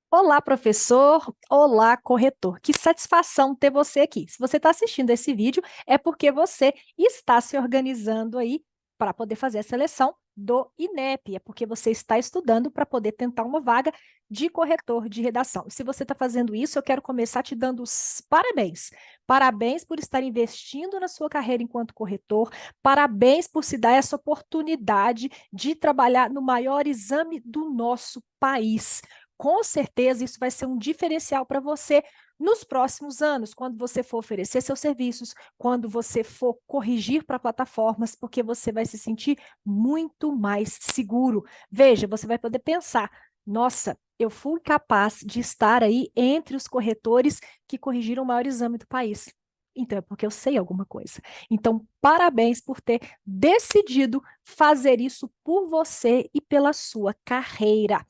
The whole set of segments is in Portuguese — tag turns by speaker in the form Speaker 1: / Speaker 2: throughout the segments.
Speaker 1: Olá, professor. Olá, corretor. Que satisfação ter você aqui. Se você está assistindo esse vídeo, é porque você está se organizando aí para poder fazer a seleção do INEP. É porque você está estudando para poder tentar uma vaga de corretor de redação. E se você está fazendo isso, eu quero começar te dando os parabéns. Parabéns por estar investindo na sua carreira enquanto corretor. Parabéns por se dar essa oportunidade de trabalhar no maior exame do nosso país. Com certeza isso vai ser um diferencial para você nos próximos anos, quando você for oferecer seus serviços, quando você for corrigir para plataformas, porque você vai se sentir muito mais seguro. Veja, você vai poder pensar: nossa, eu fui capaz de estar aí entre os corretores que corrigiram o maior exame do país. Então, é porque eu sei alguma coisa. Então, parabéns por ter decidido fazer isso por você e pela sua carreira.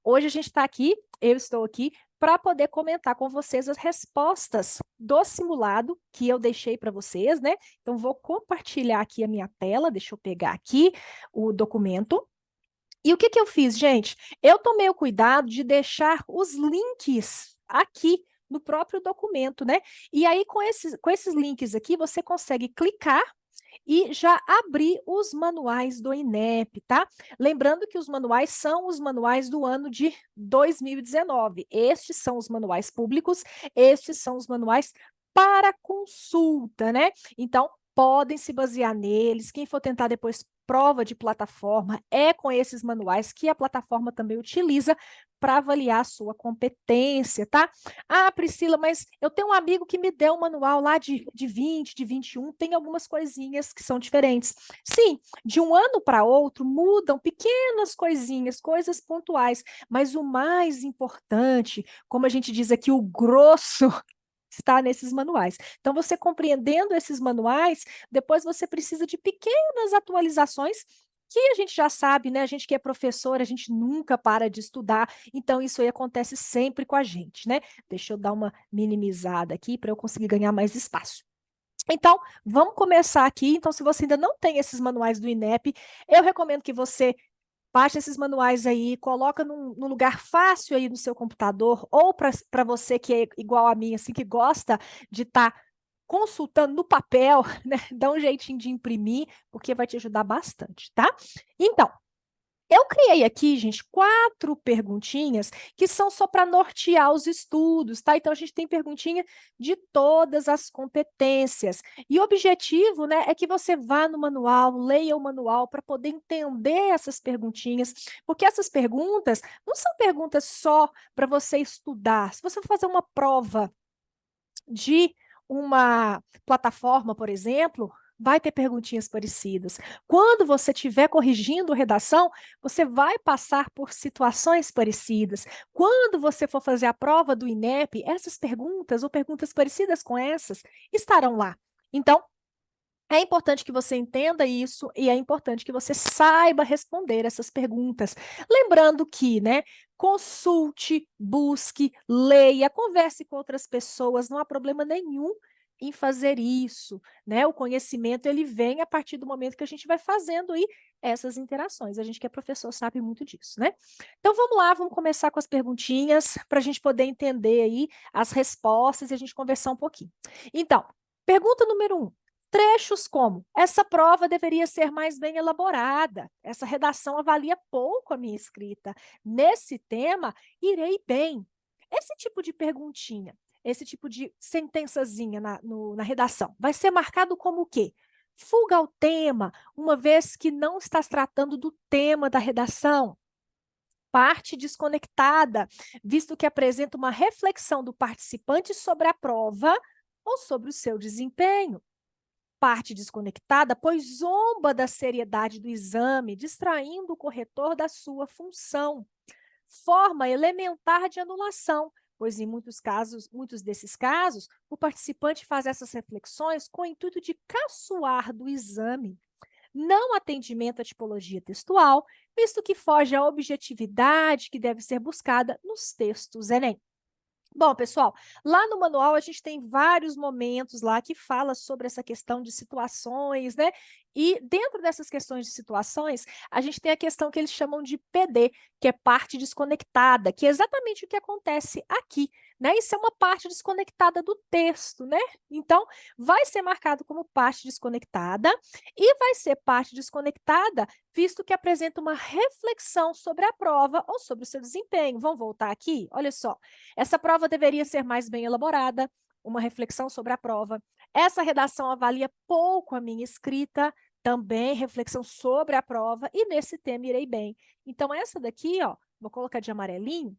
Speaker 1: Hoje a gente está aqui, eu estou aqui, para poder comentar com vocês as respostas do simulado que eu deixei para vocês, né? Então, vou compartilhar aqui a minha tela, deixa eu pegar aqui o documento. E o que que eu fiz, gente? Eu tomei o cuidado de deixar os links aqui no próprio documento, né? E aí, com esses links aqui, você consegue clicar e já abrir os manuais do INEP, tá? Lembrando que os manuais são os manuais do ano de 2019. Estes são os manuais públicos, estes são os manuais para consulta, né? Então, podem se basear neles. Quem for tentar depois prova de plataforma, é com esses manuais que a plataforma também utiliza para avaliar a sua competência, tá? Ah, Priscila, mas eu tenho um amigo que me deu um manual lá de 20, de 21, tem algumas coisinhas que são diferentes. Sim, de um ano para outro mudam pequenas coisinhas, coisas pontuais, mas o mais importante, como a gente diz aqui, o grosso está nesses manuais. Então, você compreendendo esses manuais, depois você precisa de pequenas atualizações que a gente já sabe, né? A gente que é professor, a gente nunca para de estudar, então isso aí acontece sempre com a gente, né? Deixa eu dar uma minimizada aqui para eu conseguir ganhar mais espaço. Então, vamos começar aqui. Então, se você ainda não tem esses manuais do INEP, eu recomendo que você baixe esses manuais aí, coloca num lugar fácil aí no seu computador, ou para você que é igual a mim, assim, que gosta de estar consultando no papel, né? Dá um jeitinho de imprimir, porque vai te ajudar bastante, tá? Então, eu criei aqui, gente, 4 perguntinhas que são só para nortear os estudos, tá? Então, a gente tem perguntinha de todas as competências. E o objetivo, né, é que você vá no manual, leia o manual para poder entender essas perguntinhas, porque essas perguntas não são perguntas só para você estudar. Se você for fazer uma prova de uma plataforma, por exemplo, vai ter perguntinhas parecidas. Quando você estiver corrigindo redação, você vai passar por situações parecidas. Quando você for fazer a prova do INEP, essas perguntas ou perguntas parecidas com essas estarão lá. Então, é importante que você entenda isso e é importante que você saiba responder essas perguntas. Lembrando que, né, consulte, busque, leia, converse com outras pessoas, não há problema nenhum em fazer isso, né? O conhecimento ele vem a partir do momento que a gente vai fazendo aí essas interações. A gente que é professor sabe muito disso, né? Então vamos lá, vamos começar com as perguntinhas para a gente poder entender aí as respostas e a gente conversar um pouquinho. Então, pergunta número 1. Trechos como: essa prova deveria ser mais bem elaborada, essa redação avalia pouco a minha escrita, nesse tema, irei bem. Esse tipo de perguntinha, esse tipo de sentençazinha na redação, vai ser marcado como o quê? Fuga ao tema, uma vez que não estás tratando do tema da redação. Parte desconectada, visto que apresenta uma reflexão do participante sobre a prova ou sobre o seu desempenho. Parte desconectada, pois zomba da seriedade do exame, distraindo o corretor da sua função. Forma elementar de anulação, pois em muitos desses casos, o participante faz essas reflexões com o intuito de caçoar do exame. Não atendimento à tipologia textual, visto que foge à objetividade que deve ser buscada nos textos Enem. Bom, pessoal, lá no manual a gente tem vários momentos lá que fala sobre essa questão de situações, né? E dentro dessas questões de situações, a gente tem a questão que eles chamam de PD, que é parte desconectada, que é exatamente o que acontece aqui, né? Isso é uma parte desconectada do texto, né? Então, vai ser marcado como parte desconectada e vai ser parte desconectada, visto que apresenta uma reflexão sobre a prova ou sobre o seu desempenho. Vamos voltar aqui? Olha só, essa prova deveria ser mais bem elaborada, uma reflexão sobre a prova. Essa redação avalia pouco a minha escrita, também reflexão sobre a prova, e nesse tema irei bem. Então, essa daqui, ó, vou colocar de amarelinho,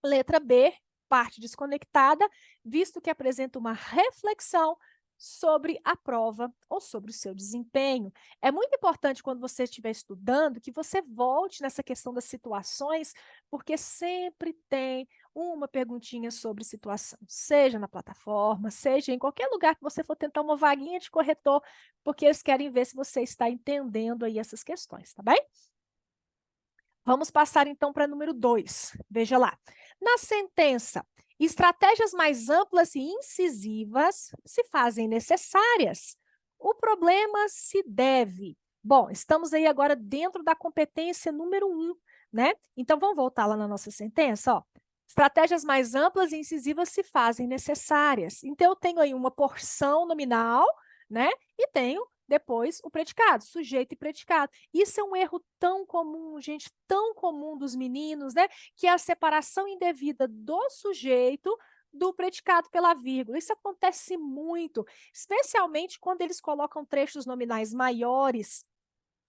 Speaker 1: letra B, parte desconectada, visto que apresenta uma reflexão sobre a prova ou sobre o seu desempenho. É muito importante, quando você estiver estudando, que você volte nessa questão das situações, porque sempre tem uma perguntinha sobre situação, seja na plataforma, seja em qualquer lugar que você for tentar uma vaguinha de corretor, porque eles querem ver se você está entendendo aí essas questões, tá bem? Vamos passar então para número 2. Veja lá. Na sentença, estratégias mais amplas e incisivas se fazem necessárias. O problema se deve. Bom, estamos aí agora dentro da competência número 1, né? Então vamos voltar lá na nossa sentença, ó. Estratégias mais amplas e incisivas se fazem necessárias. Então eu tenho aí uma porção nominal, né? E tenho depois o predicado, sujeito e predicado. Isso é um erro tão comum, gente, tão comum dos meninos, né? Que é a separação indevida do sujeito do predicado pela vírgula. Isso acontece muito, especialmente quando eles colocam trechos nominais maiores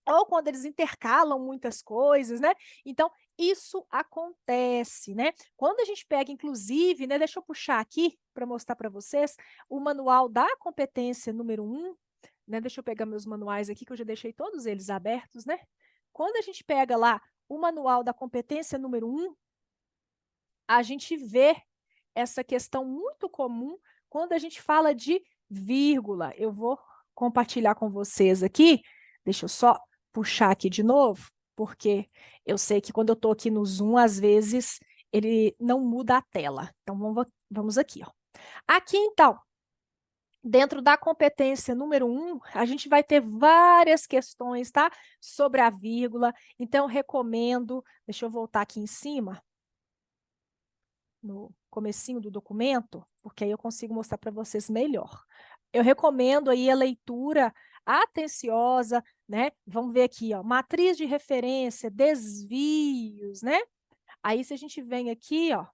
Speaker 1: ou quando eles intercalam muitas coisas, né? Então, isso acontece, né? Quando a gente pega, inclusive, né? Deixa eu puxar aqui para mostrar para vocês o manual da competência número 1, né? Deixa eu pegar meus manuais aqui, que eu já deixei todos eles abertos, né? Quando a gente pega lá o manual da competência número 1, a gente vê essa questão muito comum quando a gente fala de vírgula. Eu vou compartilhar com vocês aqui, deixa eu só puxar aqui de novo, porque eu sei que quando eu estou aqui no Zoom, às vezes ele não muda a tela. Então, vamos aqui, ó. Aqui, então, dentro da competência número 1, a gente vai ter várias questões, tá? Sobre a vírgula. Então, eu recomendo, deixa eu voltar aqui em cima, no comecinho do documento, porque aí eu consigo mostrar para vocês melhor. Eu recomendo aí a leitura atenciosa, né? Vamos ver aqui, ó, matriz de referência, desvios, né? Aí, se a gente vem aqui, ó,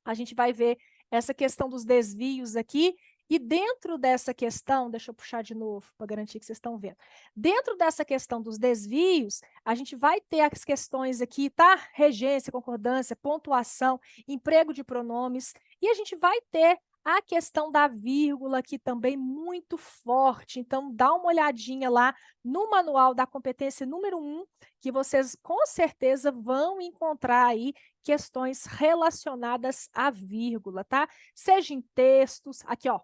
Speaker 1: a gente vai ver essa questão dos desvios aqui, e dentro dessa questão, deixa eu puxar de novo para garantir que vocês estão vendo. Dentro dessa questão dos desvios, a gente vai ter as questões aqui, tá? Regência, concordância, pontuação, emprego de pronomes, e a gente vai ter a questão da vírgula aqui também muito forte. Então, dá uma olhadinha lá no manual da competência número 1, que vocês com certeza vão encontrar aí questões relacionadas à vírgula, tá? Seja em textos, aqui, ó,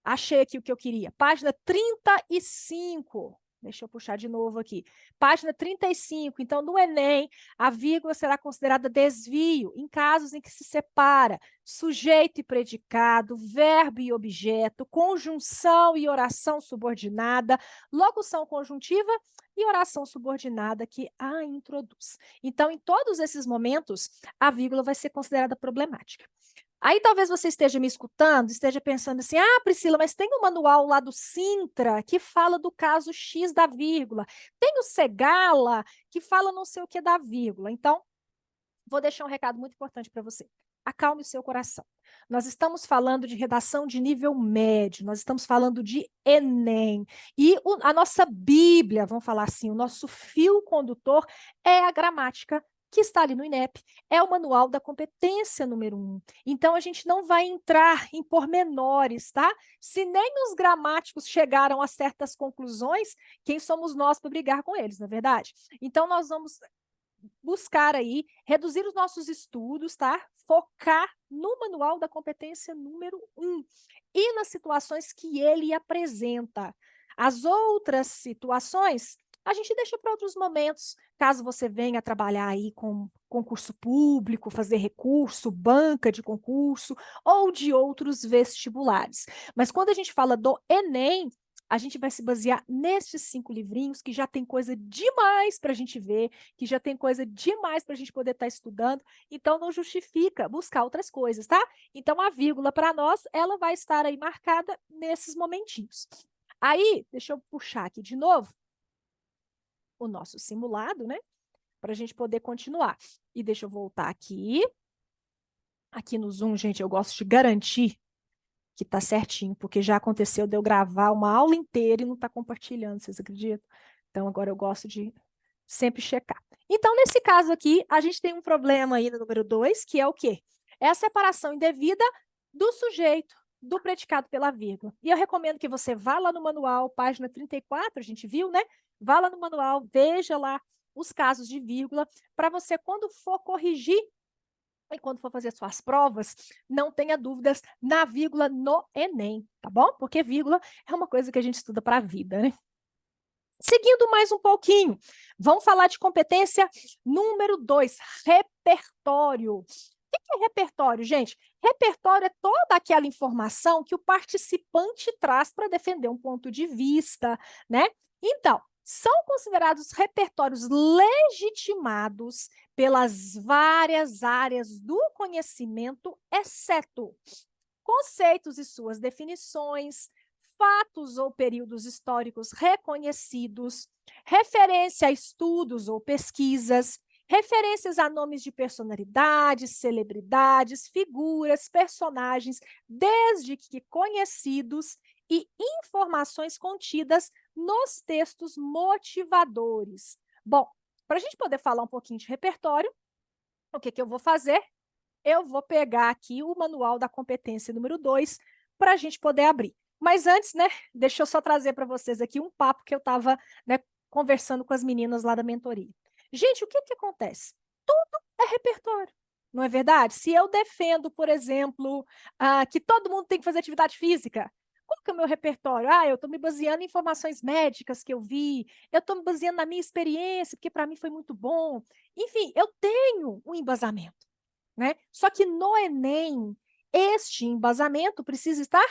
Speaker 1: achei aqui o que eu queria, página 35. Deixa eu puxar de novo aqui. Página 35. Então, no Enem, a vírgula será considerada desvio em casos em que se separa sujeito e predicado, verbo e objeto, conjunção e oração subordinada, locução conjuntiva e oração subordinada que a introduz. Então, em todos esses momentos, a vírgula vai ser considerada problemática. Aí talvez você esteja me escutando, esteja pensando assim, ah, Priscila, mas tem um manual lá do Sintra que fala do caso X da vírgula. Tem o Segala que fala não sei o que da vírgula. Então, vou deixar um recado muito importante para você. Acalme o seu coração. Nós estamos falando de redação de nível médio, nós estamos falando de Enem. E a nossa Bíblia, vamos falar assim, o nosso fio condutor é a gramática que está ali no INEP, é o manual da competência número 1. Então, a gente não vai entrar em pormenores, tá? Se nem os gramáticos chegaram a certas conclusões, quem somos nós para brigar com eles, não é verdade? Então, nós vamos buscar aí, reduzir os nossos estudos, tá? Focar no manual da competência número 1 e nas situações que ele apresenta. As outras situações, a gente deixa para outros momentos, caso você venha trabalhar aí com concurso público, fazer recurso, banca de concurso ou de outros vestibulares. Mas quando a gente fala do Enem, a gente vai se basear nestes 5 livrinhos, que já tem coisa demais para a gente ver, que já tem coisa demais para a gente poder estar estudando, então não justifica buscar outras coisas, tá? Então a vírgula para nós, ela vai estar aí marcada nesses momentinhos. Aí, deixa eu puxar aqui de novo o nosso simulado, né? Para a gente poder continuar. E deixa eu voltar aqui. Aqui no Zoom, gente, eu gosto de garantir que tá certinho, porque já aconteceu de eu gravar uma aula inteira e não tá compartilhando, vocês acreditam? Então, agora eu gosto de sempre checar. Então, nesse caso aqui, a gente tem um problema aí no número 2, que é o quê? É a separação indevida do sujeito, do predicado pela vírgula. E eu recomendo que você vá lá no manual, página 34, a gente viu, né? Vá lá no manual, veja lá os casos de vírgula, para você, quando for corrigir e quando for fazer suas provas, não tenha dúvidas na vírgula no Enem, tá bom? Porque vírgula é uma coisa que a gente estuda para a vida, né? Seguindo mais um pouquinho, vamos falar de competência número 2, repertório. O que é repertório, gente? Repertório é toda aquela informação que o participante traz para defender um ponto de vista, né? Então, são considerados repertórios legitimados pelas várias áreas do conhecimento, exceto conceitos e suas definições, fatos ou períodos históricos reconhecidos, referência a estudos ou pesquisas, referências a nomes de personalidades, celebridades, figuras, personagens, desde que conhecidos, e informações contidas nos textos motivadores. Bom, para a gente poder falar um pouquinho de repertório, o que eu vou fazer? Eu vou pegar aqui o manual da competência número 2 para a gente poder abrir. Mas antes, né, deixa eu só trazer para vocês aqui um papo que eu estava, né, conversando com as meninas lá da mentoria. Gente, o que acontece? Tudo é repertório, não é verdade? Se eu defendo, por exemplo, que todo mundo tem que fazer atividade física, qual que é o meu repertório? Eu estou me baseando em informações médicas que eu vi, eu estou me baseando na minha experiência, porque para mim foi muito bom. Enfim, eu tenho um embasamento, né? Só que no Enem, este embasamento precisa estar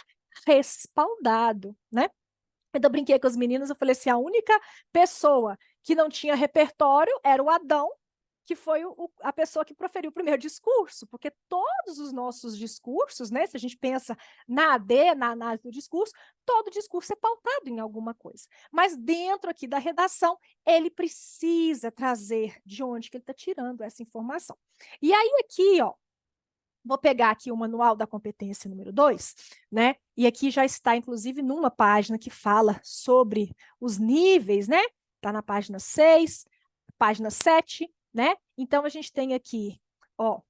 Speaker 1: respaldado, né? Então, eu brinquei com as meninas, eu falei assim, a única pessoa que não tinha repertório era o Adão, que foi a pessoa que proferiu o primeiro discurso, porque todos os nossos discursos, né, se a gente pensa na AD, na análise do discurso, todo discurso é pautado em alguma coisa. Mas dentro aqui da redação, ele precisa trazer de onde que ele está tirando essa informação. E aí aqui, ó, vou pegar aqui o manual da competência número 2, né? E aqui já está, inclusive, numa página que fala sobre os níveis, né? Está na página 6, página 7, né? Então, a gente tem aqui, ó,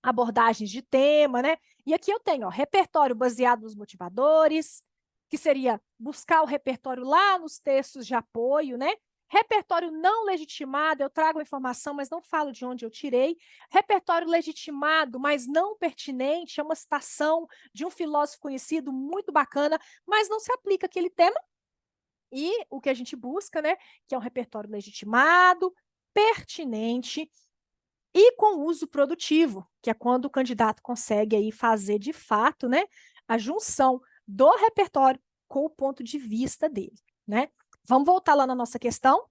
Speaker 1: abordagens de tema, né? E aqui eu tenho, ó, repertório baseado nos motivadores, que seria buscar o repertório lá nos textos de apoio, né? Repertório não legitimado, eu trago a informação, mas não falo de onde eu tirei. Repertório legitimado, mas não pertinente, é uma citação de um filósofo conhecido, muito bacana, mas não se aplica àquele tema. E o que a gente busca, né, que é um repertório legitimado, pertinente e com uso produtivo, que é quando o candidato consegue aí fazer de fato, né, a junção do repertório com o ponto de vista dele, né? Vamos voltar lá na nossa questão.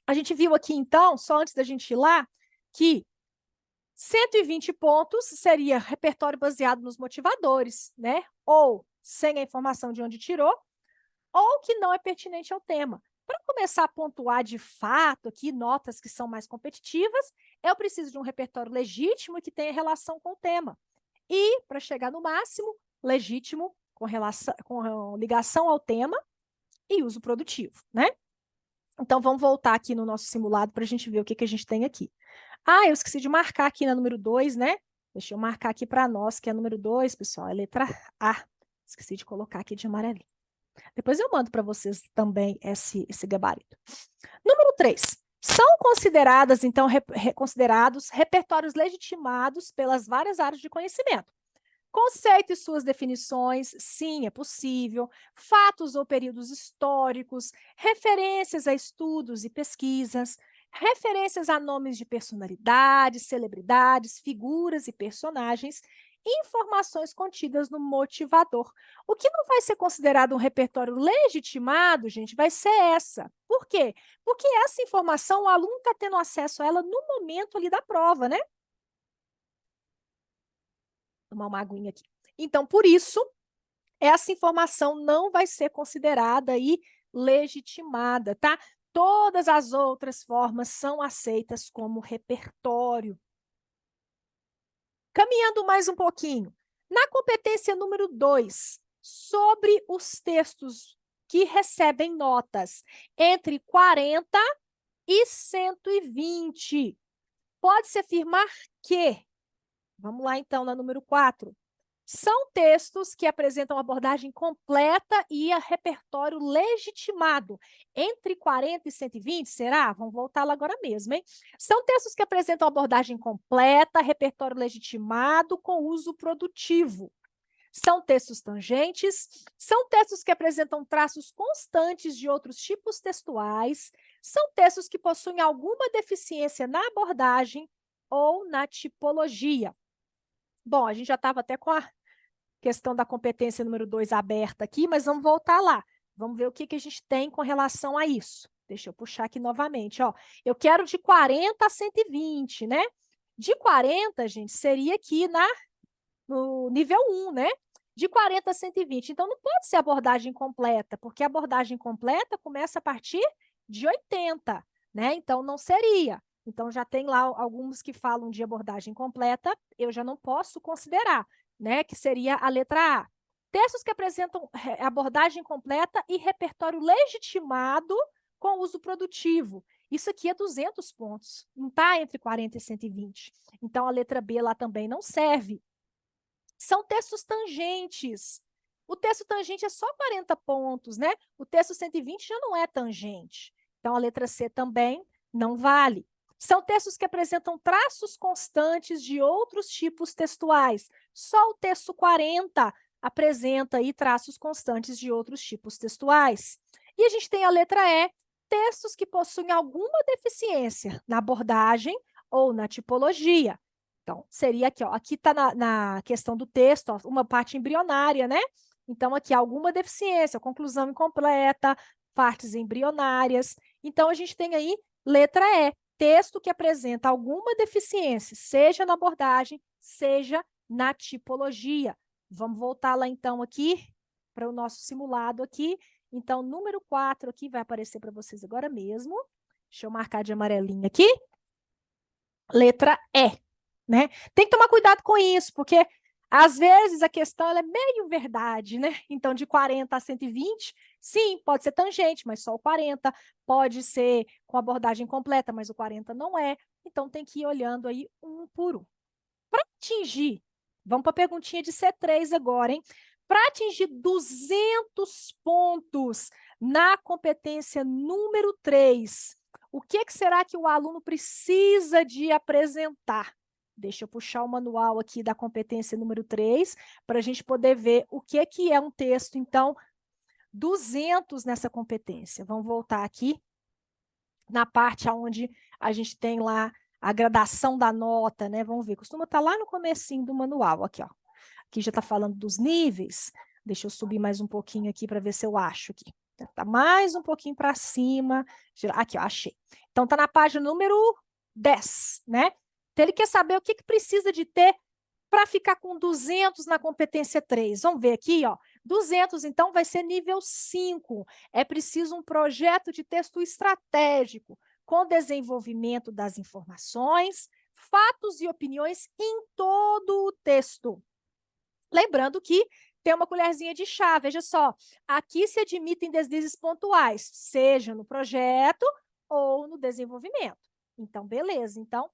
Speaker 1: A gente viu aqui, então, só antes da gente ir lá, que 120 pontos seria repertório baseado nos motivadores, né? Ou sem a informação de onde tirou, ou que não é pertinente ao tema. Para começar a pontuar de fato aqui notas que são mais competitivas, eu preciso de um repertório legítimo e que tenha relação com o tema. E, para chegar no máximo, legítimo, com ligação ao tema e uso produtivo, né? Então, vamos voltar aqui no nosso simulado para a gente ver o que a gente tem aqui. Eu esqueci de marcar aqui na número 2, né? Deixa eu marcar aqui para nós, que é a número 2, pessoal, é a letra A. Esqueci de colocar aqui de amarelinho. Depois eu mando para vocês também esse gabarito. Número 3. São consideradas, então, considerados repertórios legitimados pelas várias áreas de conhecimento. Conceito e suas definições, sim, é possível. Fatos ou períodos históricos, referências a estudos e pesquisas, referências a nomes de personalidades, celebridades, figuras e personagens, informações contidas no motivador. O que não vai ser considerado um repertório legitimado, gente, vai ser essa. Por quê? Porque essa informação o aluno está tendo acesso a ela no momento ali da prova, né? Vou tomar uma aguinha aqui. Então, por isso, essa informação não vai ser considerada aí legitimada, tá? Todas as outras formas são aceitas como repertório. Caminhando mais um pouquinho. Na competência número 2, sobre os textos que recebem notas entre 40 e 120, pode-se afirmar que, vamos lá então na número 4, são textos que apresentam abordagem completa e a repertório legitimado. Entre 40 e 120, será? Vamos voltar lá agora mesmo, hein? São textos que apresentam abordagem completa, repertório legitimado com uso produtivo. São textos tangentes, são textos que apresentam traços constantes de outros tipos textuais, são textos que possuem alguma deficiência na abordagem ou na tipologia. Bom, a gente já estava até com a questão da competência número 2 aberta aqui, mas vamos voltar lá. Vamos ver o que a gente tem com relação a isso. Deixa eu puxar aqui novamente, ó. Eu quero de 40 a 120, né? De 40, gente, seria aqui no nível 1, né? De 40 a 120. Então, não pode ser abordagem completa, porque a abordagem completa começa a partir de 80, né? Então, não seria. Então, já tem lá alguns que falam de abordagem completa, eu já não posso considerar, né? Que seria a letra A. Textos que apresentam abordagem completa e repertório legitimado com uso produtivo. Isso aqui é 200 pontos, não está entre 40 e 120. Então, a letra B lá também não serve. São textos tangentes. O texto tangente é só 40 pontos, né? O texto 120 já não é tangente. Então, a letra C também não vale. São textos que apresentam traços constantes de outros tipos textuais. Só o texto 40 apresenta aí traços constantes de outros tipos textuais. E a gente tem a letra E, textos que possuem alguma deficiência na abordagem ou na tipologia. Então, seria aqui, ó. Aqui está na questão do texto, ó, uma parte embrionária, né? Então, aqui alguma deficiência, conclusão incompleta, partes embrionárias. Então, a gente tem aí letra E, texto que apresenta alguma deficiência, seja na abordagem, seja na tipologia. Vamos voltar lá, então, aqui para o nosso simulado aqui. Então, número 4 aqui vai aparecer para vocês agora mesmo. Deixa eu marcar de amarelinho aqui. Letra E. Né? Tem que tomar cuidado com isso, porque às vezes a questão ela é meio verdade, né? Então, de 40 a 120, sim, pode ser tangente, mas só o 40, pode ser com abordagem completa, mas o 40 não é. Então, tem que ir olhando aí um por um. Para atingir, vamos para a perguntinha de C3 agora, hein? Para atingir 200 pontos na competência número 3, o que será que o aluno precisa de apresentar? Deixa eu puxar o manual aqui da competência número 3, para a gente poder ver o que é um texto, então, 200 nessa competência. Vamos voltar aqui na parte onde a gente tem lá a gradação da nota, né? Vamos ver, costuma estar lá no comecinho do manual, aqui, ó. Aqui já está falando dos níveis. Deixa eu subir mais um pouquinho aqui para ver se eu acho aqui. Tá mais um pouquinho para cima. Aqui, ó, achei. Então, está na página número 10, né? Então, ele quer saber o que precisa de ter para ficar com 200 na competência 3. Vamos ver aqui, ó. 200, então, vai ser nível 5. É preciso um projeto de texto estratégico, com desenvolvimento das informações, fatos e opiniões em todo o texto. Lembrando que tem uma colherzinha de chá, veja só. Aqui se admitem deslizes pontuais, seja no projeto ou no desenvolvimento. Então, beleza. Então,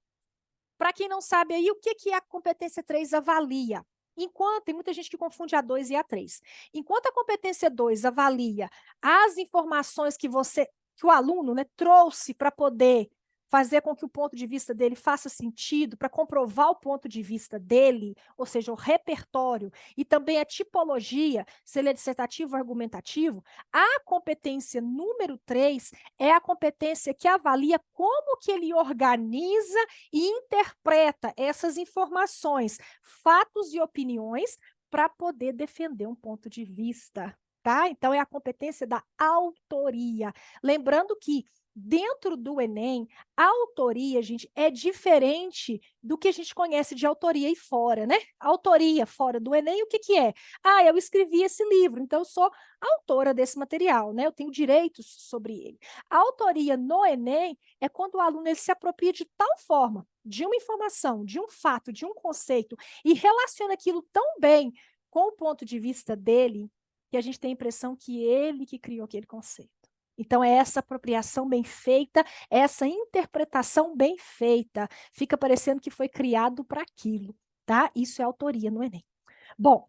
Speaker 1: para quem não sabe aí, o que a competência 3 avalia? Enquanto, tem muita gente que confunde a 2 e a 3. Enquanto a competência 2 avalia as informações que o aluno, né, trouxe para poder fazer com que o ponto de vista dele faça sentido, para comprovar o ponto de vista dele, ou seja, o repertório, e também a tipologia, se ele é dissertativo ou argumentativo. A competência número 3 é a competência que avalia como que ele organiza e interpreta essas informações, fatos e opiniões, para poder defender um ponto de vista. Tá? Então, é a competência da autoria. Lembrando que, dentro do Enem, a autoria, gente, é diferente do que a gente conhece de autoria aí fora, né? A autoria fora do Enem, o que que é? Ah, eu escrevi esse livro, então eu sou autora desse material, né? Eu tenho direitos sobre ele. A autoria no Enem é quando o aluno ele se apropria de tal forma de uma informação, de um fato, de um conceito, e relaciona aquilo tão bem com o ponto de vista dele, que a gente tem a impressão que ele que criou aquele conceito. Então, é essa apropriação bem feita, essa interpretação bem feita. Fica parecendo que foi criado para aquilo, tá? Isso é autoria no Enem. Bom,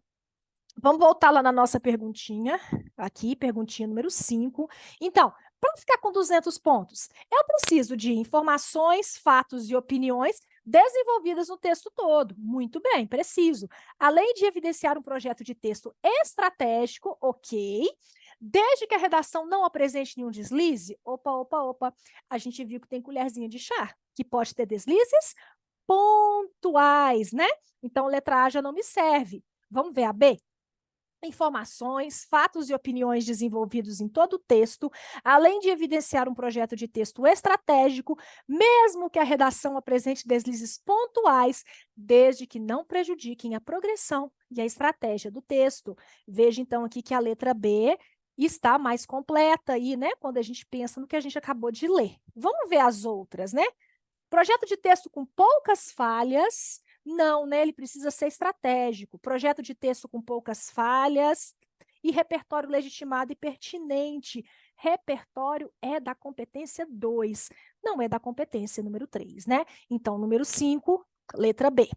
Speaker 1: vamos voltar lá na nossa perguntinha, aqui, perguntinha número 5. Então, para ficar com 200 pontos, eu preciso de informações, fatos e opiniões desenvolvidas no texto todo. Muito bem, preciso. Além de evidenciar um projeto de texto estratégico, ok. Desde que a redação não apresente nenhum deslize, opa, a gente viu que tem colherzinha de chá, que pode ter deslizes pontuais, né? Então, letra A já não me serve. Vamos ver a B? Informações, fatos e opiniões desenvolvidos em todo o texto, além de evidenciar um projeto de texto estratégico, mesmo que a redação apresente deslizes pontuais, desde que não prejudiquem a progressão e a estratégia do texto. Veja, então, aqui que a letra B está mais completa aí, né? Quando a gente pensa no que a gente acabou de ler. Vamos ver as outras, né? Projeto de texto com poucas falhas. Não, né? Ele precisa ser estratégico. Projeto de texto com poucas falhas e repertório legitimado e pertinente. Repertório é da competência 2, não é da competência número 3, né? Então, número 5, letra B.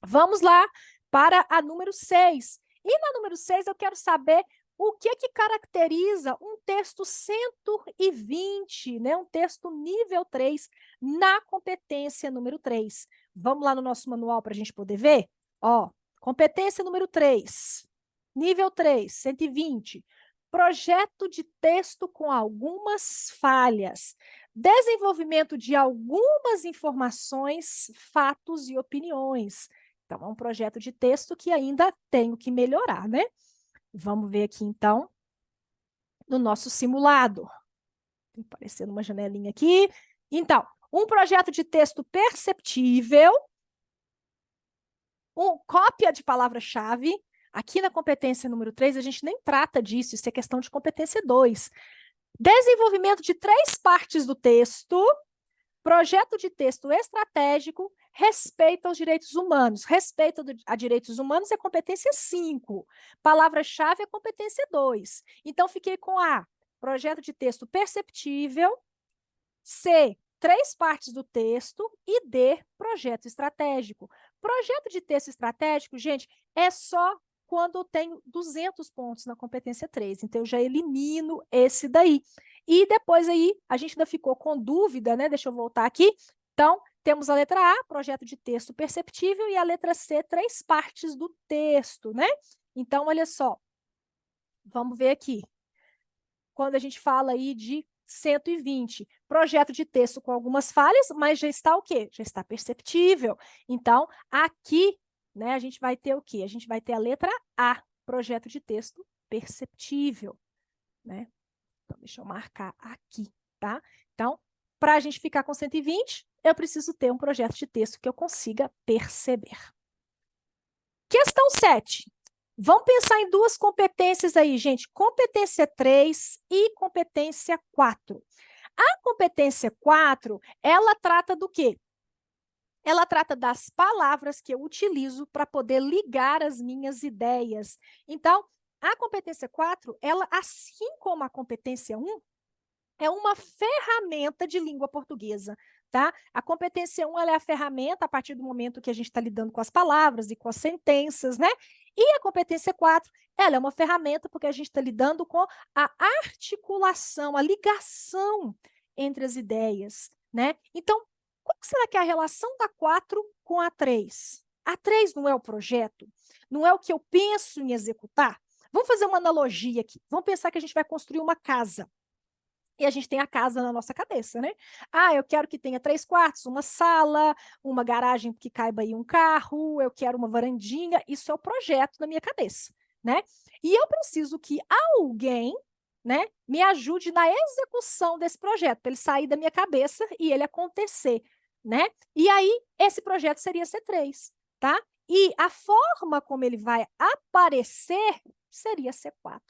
Speaker 1: Vamos lá para a número 6. E na número 6 eu quero saber o que caracteriza um texto 120, né? Um texto nível 3 na competência número 3. Vamos lá no nosso manual para a gente poder ver? Ó, competência número 3, nível 3, 120. Projeto de texto com algumas falhas. Desenvolvimento de algumas informações, fatos e opiniões. Então, é um projeto de texto que ainda tenho que melhorar, né? Vamos ver aqui, então, no nosso simulado. Tem aparecendo uma janelinha aqui. Então, um projeto de texto perceptível, cópia de palavra-chave. Aqui na competência número 3, a gente nem trata disso, isso é questão de competência 2. Desenvolvimento de 3 partes do texto, projeto de texto estratégico, respeito aos direitos humanos. Respeito a direitos humanos é competência 5. Palavra-chave é competência 2. Então, fiquei com A, projeto de texto perceptível, C, 3 partes do texto e D, projeto estratégico. Projeto de texto estratégico, gente, é só quando eu tenho 200 pontos na competência 3. Então, eu já elimino esse daí. E depois aí, a gente ainda ficou com dúvida, né? Deixa eu voltar aqui. Então, temos a letra A, projeto de texto perceptível, e a letra C, 3 partes do texto, né? Então, olha só. Vamos ver aqui. Quando a gente fala aí de 120, projeto de texto com algumas falhas, mas já está o quê? Já está perceptível. Então, aqui, né, a gente vai ter o quê? A gente vai ter a letra A, projeto de texto perceptível, né? Então, deixa eu marcar aqui, tá? Então, para a gente ficar com 120, eu preciso ter um projeto de texto que eu consiga perceber. Questão 7. Vamos pensar em 2 competências aí, gente. Competência 3 e competência 4. A competência 4, ela trata do quê? Ela trata das palavras que eu utilizo para poder ligar as minhas ideias. Então, a competência 4, ela, assim como a competência 1, é uma ferramenta de língua portuguesa, tá? A competência 1, ela é a ferramenta a partir do momento que a gente está lidando com as palavras e com as sentenças, né? E a competência 4, ela é uma ferramenta porque a gente está lidando com a articulação, a ligação entre as ideias, né? Então, qual será que é a relação da 4 com a 3? A 3 não é o projeto? Não é o que eu penso em executar? Vamos fazer uma analogia aqui. Vamos pensar que a gente vai construir uma casa. E a gente tem a casa na nossa cabeça, né? Ah, eu quero que tenha 3 quartos, uma sala, uma garagem que caiba aí um carro, eu quero uma varandinha. Isso é o projeto na minha cabeça, né? E eu preciso que alguém, né, me ajude na execução desse projeto, para ele sair da minha cabeça e ele acontecer, né? E aí, esse projeto seria C3, tá? E a forma como ele vai aparecer seria C4.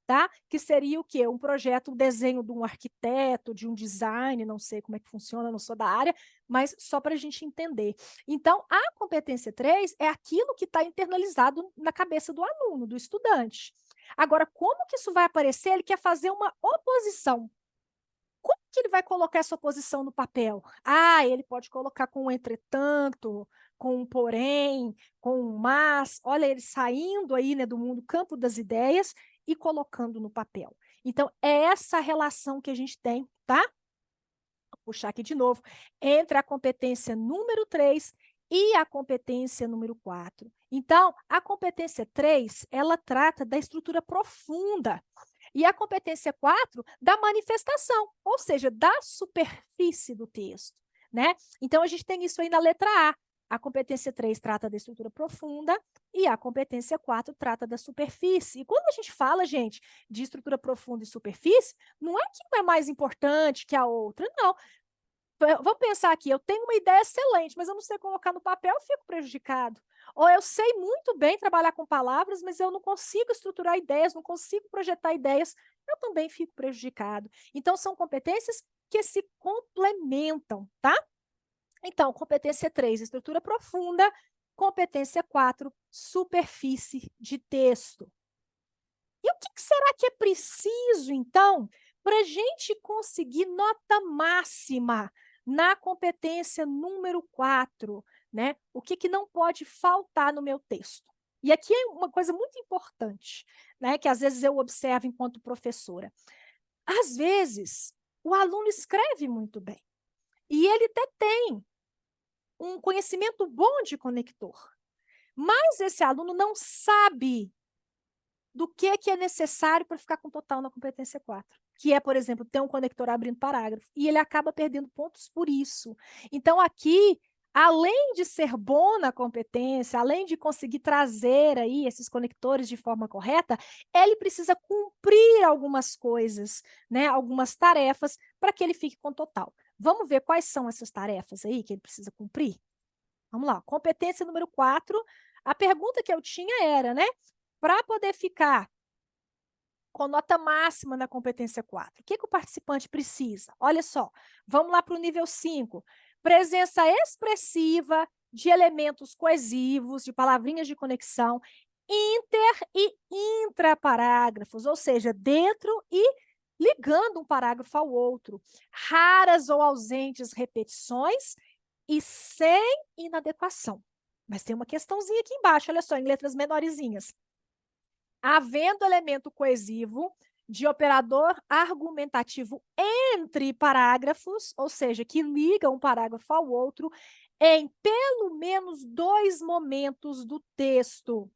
Speaker 1: Tá? Que seria o quê? Um projeto, um desenho de um arquiteto, de um design, não sei como é que funciona, não sou da área, mas só para a gente entender. Então, a competência 3 é aquilo que está internalizado na cabeça do aluno, do estudante. Agora, como que isso vai aparecer? Ele quer fazer uma oposição. Como que ele vai colocar essa oposição no papel? Ah, ele pode colocar com um entretanto, com um porém, com um mas. Olha, ele saindo aí, né, do mundo, campo das ideias e colocando no papel. Então, é essa relação que a gente tem, tá? Vou puxar aqui de novo, entre a competência número 3 e a competência número 4. Então, a competência 3, ela trata da estrutura profunda. E a competência 4, da manifestação, ou seja, da superfície do texto, né? Então, a gente tem isso aí na letra A. A competência 3 trata da estrutura profunda e a competência 4 trata da superfície. E quando a gente fala, gente, de estrutura profunda e superfície, não é que uma é mais importante que a outra, não. Vamos pensar aqui, eu tenho uma ideia excelente, mas eu não sei colocar no papel, eu fico prejudicado. Ou eu sei muito bem trabalhar com palavras, mas eu não consigo estruturar ideias, não consigo projetar ideias, eu também fico prejudicado. Então, são competências que se complementam, tá? Então, competência 3, estrutura profunda. Competência 4, superfície de texto. E o que será que é preciso, então, para a gente conseguir nota máxima na competência número 4, né? O que não pode faltar no meu texto? E aqui é uma coisa muito importante, né? Que às vezes eu observo enquanto professora. Às vezes, o aluno escreve muito bem. E ele até tem um conhecimento bom de conector. Mas esse aluno não sabe do que é necessário para ficar com total na competência 4, que é, por exemplo, ter um conector abrindo parágrafo, e ele acaba perdendo pontos por isso. Então, aqui, além de ser bom na competência, além de conseguir trazer aí esses conectores de forma correta, ele precisa cumprir algumas coisas, né, algumas tarefas, para que ele fique com total. Vamos ver quais são essas tarefas aí que ele precisa cumprir? Vamos lá, competência número 4, a pergunta que eu tinha era, né, para poder ficar com nota máxima na competência 4, o que o participante precisa? Olha só, vamos lá para o nível 5. Presença expressiva de elementos coesivos, de palavrinhas de conexão, inter e intraparágrafos, ou seja, dentro e ligando um parágrafo ao outro. Raras ou ausentes repetições e sem inadequação. Mas tem uma questãozinha aqui embaixo, olha só, em letras menorzinhas. Havendo elemento coesivo de operador argumentativo entre parágrafos, ou seja, que liga um parágrafo ao outro, em pelo menos 2 momentos do texto.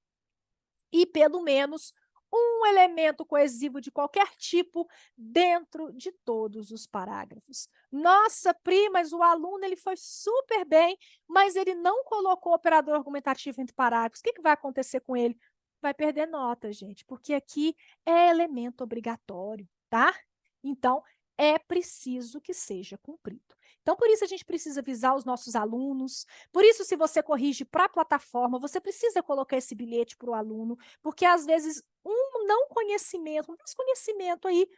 Speaker 1: E pelo menos um elemento coesivo de qualquer tipo dentro de todos os parágrafos. Nossa, Pri, mas o aluno ele foi super bem, mas ele não colocou operador argumentativo entre parágrafos. O que vai acontecer com ele? Vai perder nota, gente, porque aqui é elemento obrigatório, tá? Então, é preciso que seja cumprido. Então, por isso a gente precisa avisar os nossos alunos, por isso se você corrige para a plataforma, você precisa colocar esse bilhete para o aluno, porque às vezes um não conhecimento, um desconhecimento aí,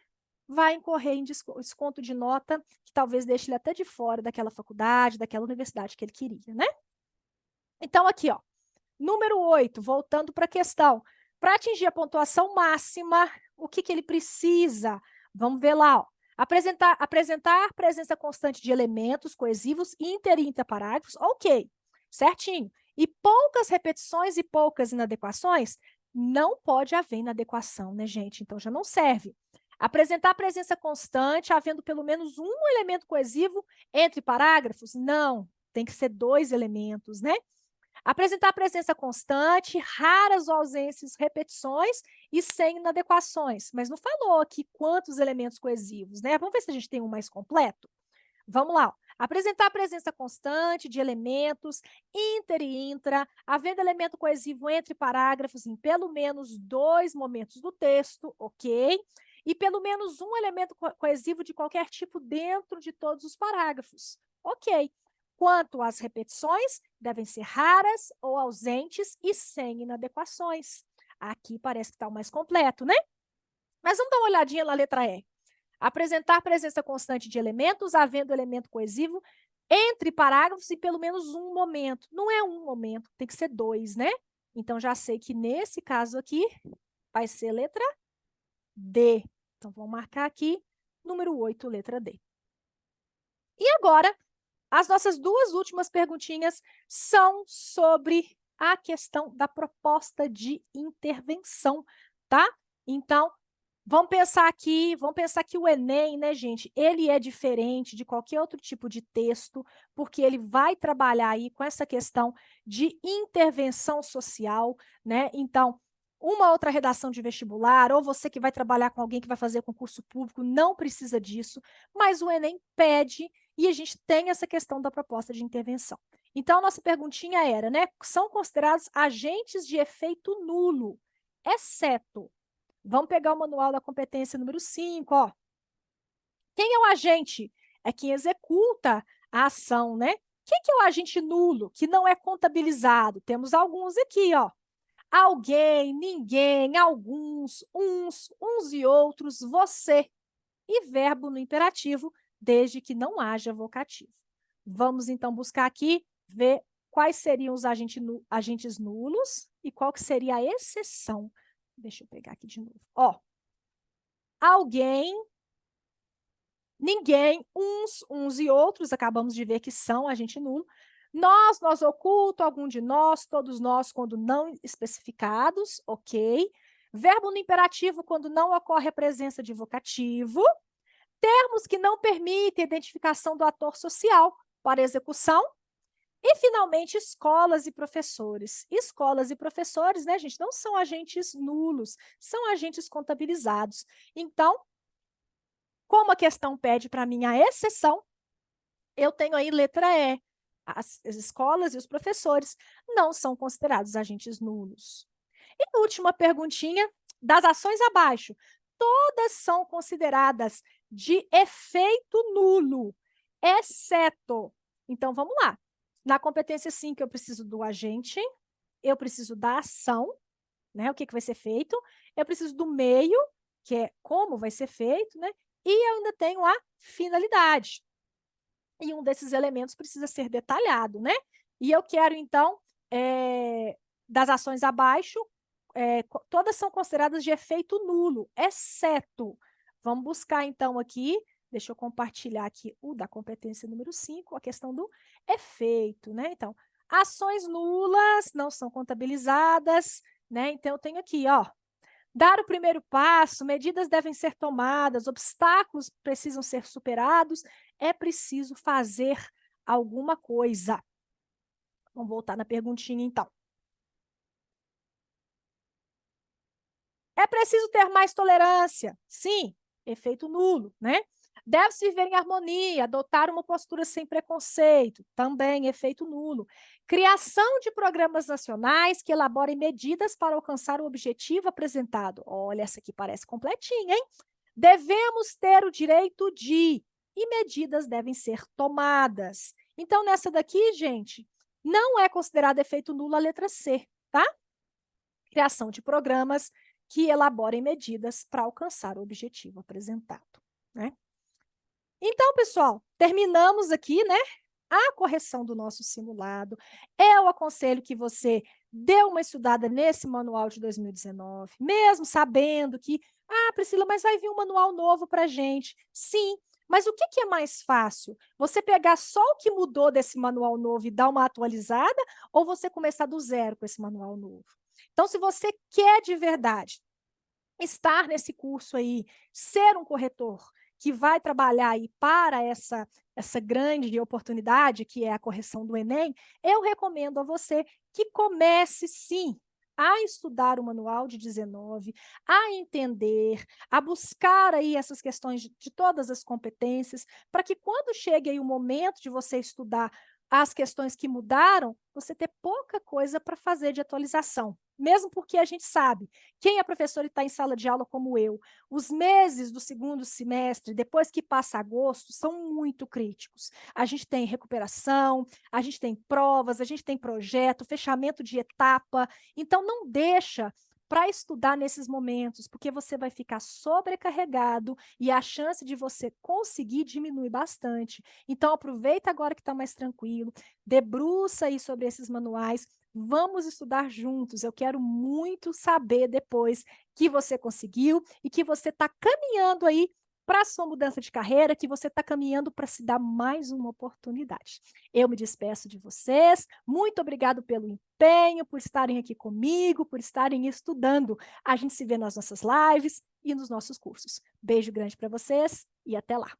Speaker 1: vai incorrer em desconto de nota, que talvez deixe ele até de fora daquela faculdade, daquela universidade que ele queria, né? Então, aqui, ó, número 8, voltando para a questão. Para atingir a pontuação máxima, o que ele precisa? Vamos ver lá, ó. Apresentar presença constante de elementos coesivos inter e interparágrafos, ok, certinho. E poucas repetições e poucas inadequações, não pode haver inadequação, né, gente? Então, já não serve. Apresentar a presença constante, havendo pelo menos um elemento coesivo entre parágrafos? Não, tem que ser 2 elementos, né? Apresentar presença constante, raras ou ausências, repetições e sem inadequações. Mas não falou aqui quantos elementos coesivos, né? Vamos ver se a gente tem um mais completo? Vamos lá. Ó. Apresentar presença constante de elementos inter e intra, havendo elemento coesivo entre parágrafos em pelo menos 2 momentos do texto, ok? E pelo menos um elemento coesivo de qualquer tipo dentro de todos os parágrafos, ok? Quanto às repetições, devem ser raras ou ausentes e sem inadequações. Aqui parece que está o mais completo, né? Mas vamos dar uma olhadinha na letra E. Apresentar presença constante de elementos, havendo elemento coesivo entre parágrafos e pelo menos um momento. Não é um momento, tem que ser 2, né? Então, já sei que nesse caso aqui vai ser letra D. Então, vamos marcar aqui, número 8, letra D. E agora, as nossas 2 últimas perguntinhas são sobre a questão da proposta de intervenção, tá? Então, vamos pensar que o Enem, né, gente, ele é diferente de qualquer outro tipo de texto, porque ele vai trabalhar aí com essa questão de intervenção social, né? Então, uma outra redação de vestibular, ou você que vai trabalhar com alguém que vai fazer concurso público, não precisa disso, mas o Enem pede e a gente tem essa questão da proposta de intervenção. Então, a nossa perguntinha era, né, são considerados agentes de efeito nulo, exceto. Vamos pegar o manual da competência número 5, ó. Quem é o agente? É quem executa a ação, né? Quem que é o agente nulo, que não é contabilizado? Temos alguns aqui, ó. Alguém, ninguém, alguns, uns e outros, você. E verbo no imperativo, desde que não haja vocativo. Vamos, então, buscar aqui, ver quais seriam os agentes nulos e qual que seria a exceção. Deixa eu pegar aqui de novo. Ó, alguém, ninguém, uns e outros, acabamos de ver que são agente nulo. Nós oculto, algum de nós, todos nós, quando não especificados, ok. Verbo no imperativo, quando não ocorre a presença de vocativo. Termos que não permitem a identificação do ator social para execução. E, finalmente, escolas e professores. Escolas e professores, né, gente, não são agentes nulos, são agentes contabilizados. Então, como a questão pede para mim a exceção, eu tenho aí letra E. As escolas e os professores não são considerados agentes nulos. E a última perguntinha, das ações abaixo, todas são consideradas de efeito nulo, exceto. Então, vamos lá. Na competência 5, eu preciso do agente, eu preciso da ação, né? O que vai ser feito, eu preciso do meio, que é como vai ser feito, né? E eu ainda tenho a finalidade. E um desses elementos precisa ser detalhado, né? E eu quero, então, das ações abaixo, todas são consideradas de efeito nulo, exceto. Vamos buscar, então, aqui, deixa eu compartilhar aqui o da competência número 5, a questão do efeito, né? Então, ações nulas não são contabilizadas, né? Então, eu tenho aqui, ó, dar o primeiro passo, medidas devem ser tomadas, obstáculos precisam ser superados, é preciso fazer alguma coisa. Vamos voltar na perguntinha, então. É preciso ter mais tolerância? Sim, efeito nulo, né? Deve-se viver em harmonia, adotar uma postura sem preconceito, também efeito nulo. Criação de programas nacionais que elaborem medidas para alcançar o objetivo apresentado. Olha, essa aqui parece completinha, hein? Devemos ter o direito de, e medidas devem ser tomadas. Então, nessa daqui, gente, não é considerado efeito nulo a letra C, tá? Criação de programas que elaborem medidas para alcançar o objetivo apresentado, né? Então, pessoal, terminamos aqui, né, a correção do nosso simulado. Eu aconselho que você dê uma estudada nesse manual de 2019, mesmo sabendo que, Priscila, mas vai vir um manual novo para a gente. Sim, mas o que é mais fácil? Você pegar só o que mudou desse manual novo e dar uma atualizada, ou você começar do zero com esse manual novo? Então, se você quer de verdade estar nesse curso aí, ser um corretor que vai trabalhar aí para essa grande oportunidade, que é a correção do Enem, eu recomendo a você que comece sim a estudar o manual de 19, a entender, a buscar aí essas questões de todas as competências, para que quando chegue aí o momento de você estudar as questões que mudaram, você ter pouca coisa para fazer de atualização. Mesmo porque a gente sabe, quem é professor e está em sala de aula como eu, os meses do segundo semestre, depois que passa agosto, são muito críticos. A gente tem recuperação, a gente tem provas, a gente tem projeto, fechamento de etapa. Então, não deixa para estudar nesses momentos, porque você vai ficar sobrecarregado e a chance de você conseguir diminui bastante. Então, aproveita agora que está mais tranquilo, debruça aí sobre esses manuais, vamos estudar juntos. Eu quero muito saber depois que você conseguiu e que você está caminhando aí para a sua mudança de carreira, que você está caminhando para se dar mais uma oportunidade. Eu me despeço de vocês. Muito obrigado pelo empenho, por estarem aqui comigo, por estarem estudando. A gente se vê nas nossas lives e nos nossos cursos. Beijo grande para vocês e até lá.